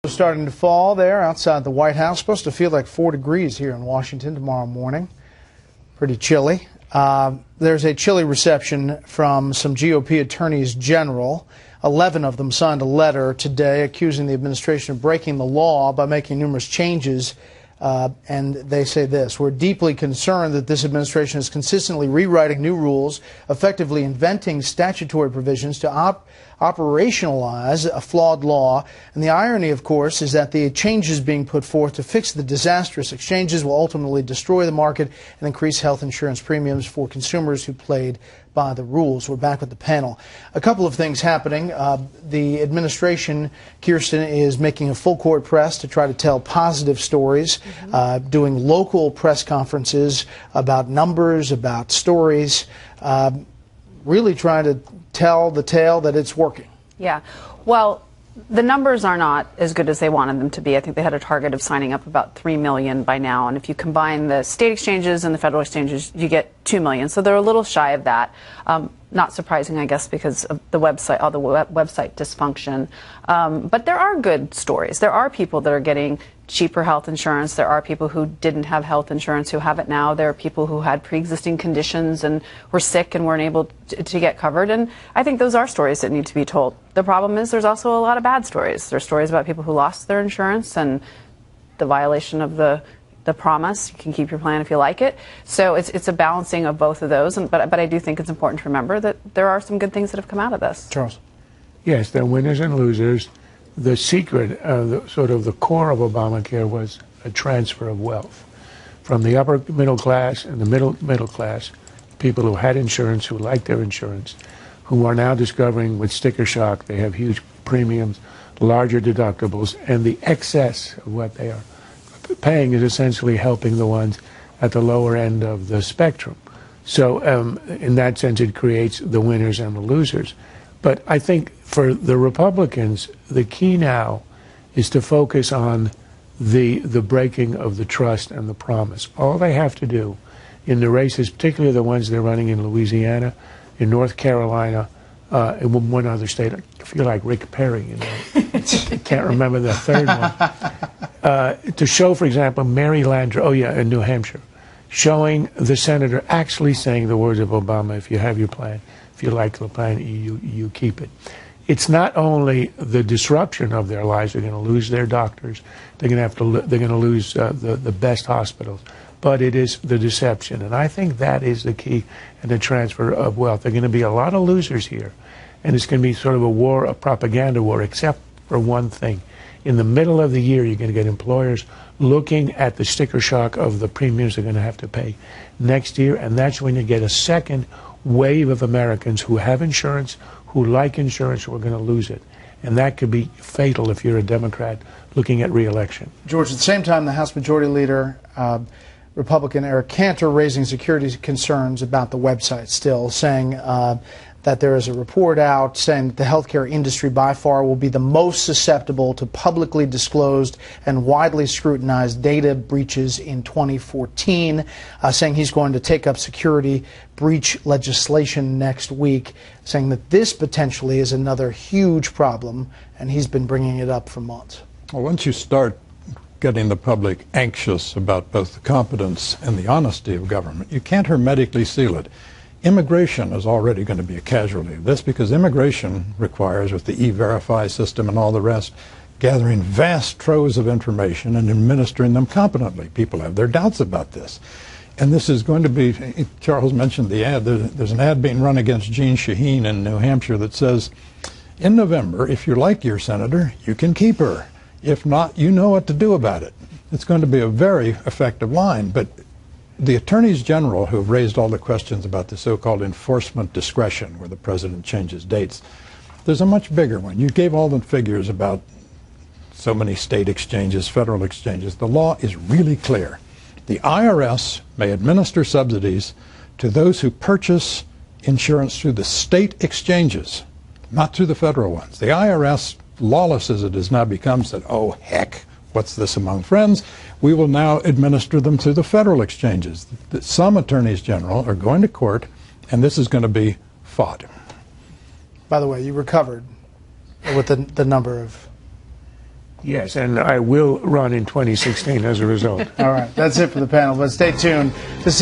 Starting to fall there outside the White House. Supposed to feel like 4 degrees here in Washington tomorrow morning. Pretty chilly. There's a chilly reception from some GOP attorneys general. 11 of them signed a letter today accusing the administration of breaking the law by making numerous changes. And they say this: we're deeply concerned that this administration is consistently rewriting new rules, effectively inventing statutory provisions to operationalize a flawed law. And the irony, of course, is that the changes being put forth to fix the disastrous exchanges will ultimately destroy the market and increase health insurance premiums for consumers who played by the rules. We're back with the panel. A couple of things happening. The administration, Kirsten, is making a full court press to try to tell positive stories, doing local press conferences about numbers, about stories, really trying to tell the tale that it's working. Yeah. Well, the numbers are not as good as they wanted them to be. I think they had a target of signing up about 3 million by now. And if you combine the state exchanges and the federal exchanges, you get 2 million. So they're a little shy of that. Not surprising, I guess, because of the website, all the website dysfunction. But there are good stories. There are people that are getting cheaper health insurance. There are people who didn't have health insurance who have it now. There are people who had pre-existing conditions and were sick and weren't able to get covered. And I think those are stories that need to be told. The problem is there's also a lot of bad stories. There's stories about people who lost their insurance and the violation of the promise. You can keep your plan if you like it. So it's a balancing of both of those. But I do think it's important to remember that there are some good things that have come out of this. Charles. Yes, there are winners and losers. The secret, sort of the core of Obamacare was a transfer of wealth from the upper middle class and the middle class, people who had insurance, who liked their insurance, who are now discovering with sticker shock they have huge premiums, larger deductibles, and the excess of what they are paying is essentially helping the ones at the lower end of the spectrum. So in that sense, it creates the winners and the losers. But I think for the Republicans, the key now is to focus on the breaking of the trust and the promise. All they have to do in the races, particularly the ones they're running in Louisiana, in North Carolina, and one other state, I feel like Rick Perry, you know, I can't remember the third one, to show, for example, Mary Landrieu, in New Hampshire, showing the senator actually saying the words of Obama: if you have your plan, if you like the plan, you keep it. It's not only the disruption of their lives; they're going to lose their doctors, they're going to lose the best hospitals, but it is the deception, and I think that is the key in the transfer of wealth. There are going to be a lot of losers here, and it's going to be sort of a war, a propaganda war, except for one thing. In the middle of the year, you're going to get employers looking at the sticker shock of the premiums they're going to have to pay next year, and that's when you get a second wave of Americans who have insurance, who like insurance, who are going to lose it. And that could be fatal if you're a Democrat looking at re-election. George, at the same time, the House Majority Leader, Republican Eric Cantor, raising security concerns about the website still, saying that there is a report out saying that the healthcare industry by far will be the most susceptible to publicly disclosed and widely scrutinized data breaches in 2014, saying he's going to take up security breach legislation next week, saying that this potentially is another huge problem, and he's been bringing it up for months. Well, once you start getting the public anxious about both the competence and the honesty of government, you can't hermetically seal it. Immigration is already going to be a casualty of this, because immigration requires, with the E-Verify system and all the rest, gathering vast troves of information and administering them competently. People have their doubts about this. And this is going to be, Charles mentioned the ad, there's an ad being run against Jean Shaheen in New Hampshire that says, in November, if you like your senator, you can keep her. If not, you know what to do about it. It's going to be a very effective line. But the attorneys general who have raised all the questions about the so-called enforcement discretion, where the president changes dates, there's a much bigger one. You gave all the figures about so many state exchanges, federal exchanges. The law is really clear. The IRS may administer subsidies to those who purchase insurance through the state exchanges, not through the federal ones. The IRS, lawless as it has now become, said, oh, heck, what's this among friends? We will now administer them through the federal exchanges. Some attorneys general are going to court, and this is going to be fought. By the way, you recovered with the number of Yes, and I will run in 2016 as a result. All right, that's it for the panel, but stay tuned to see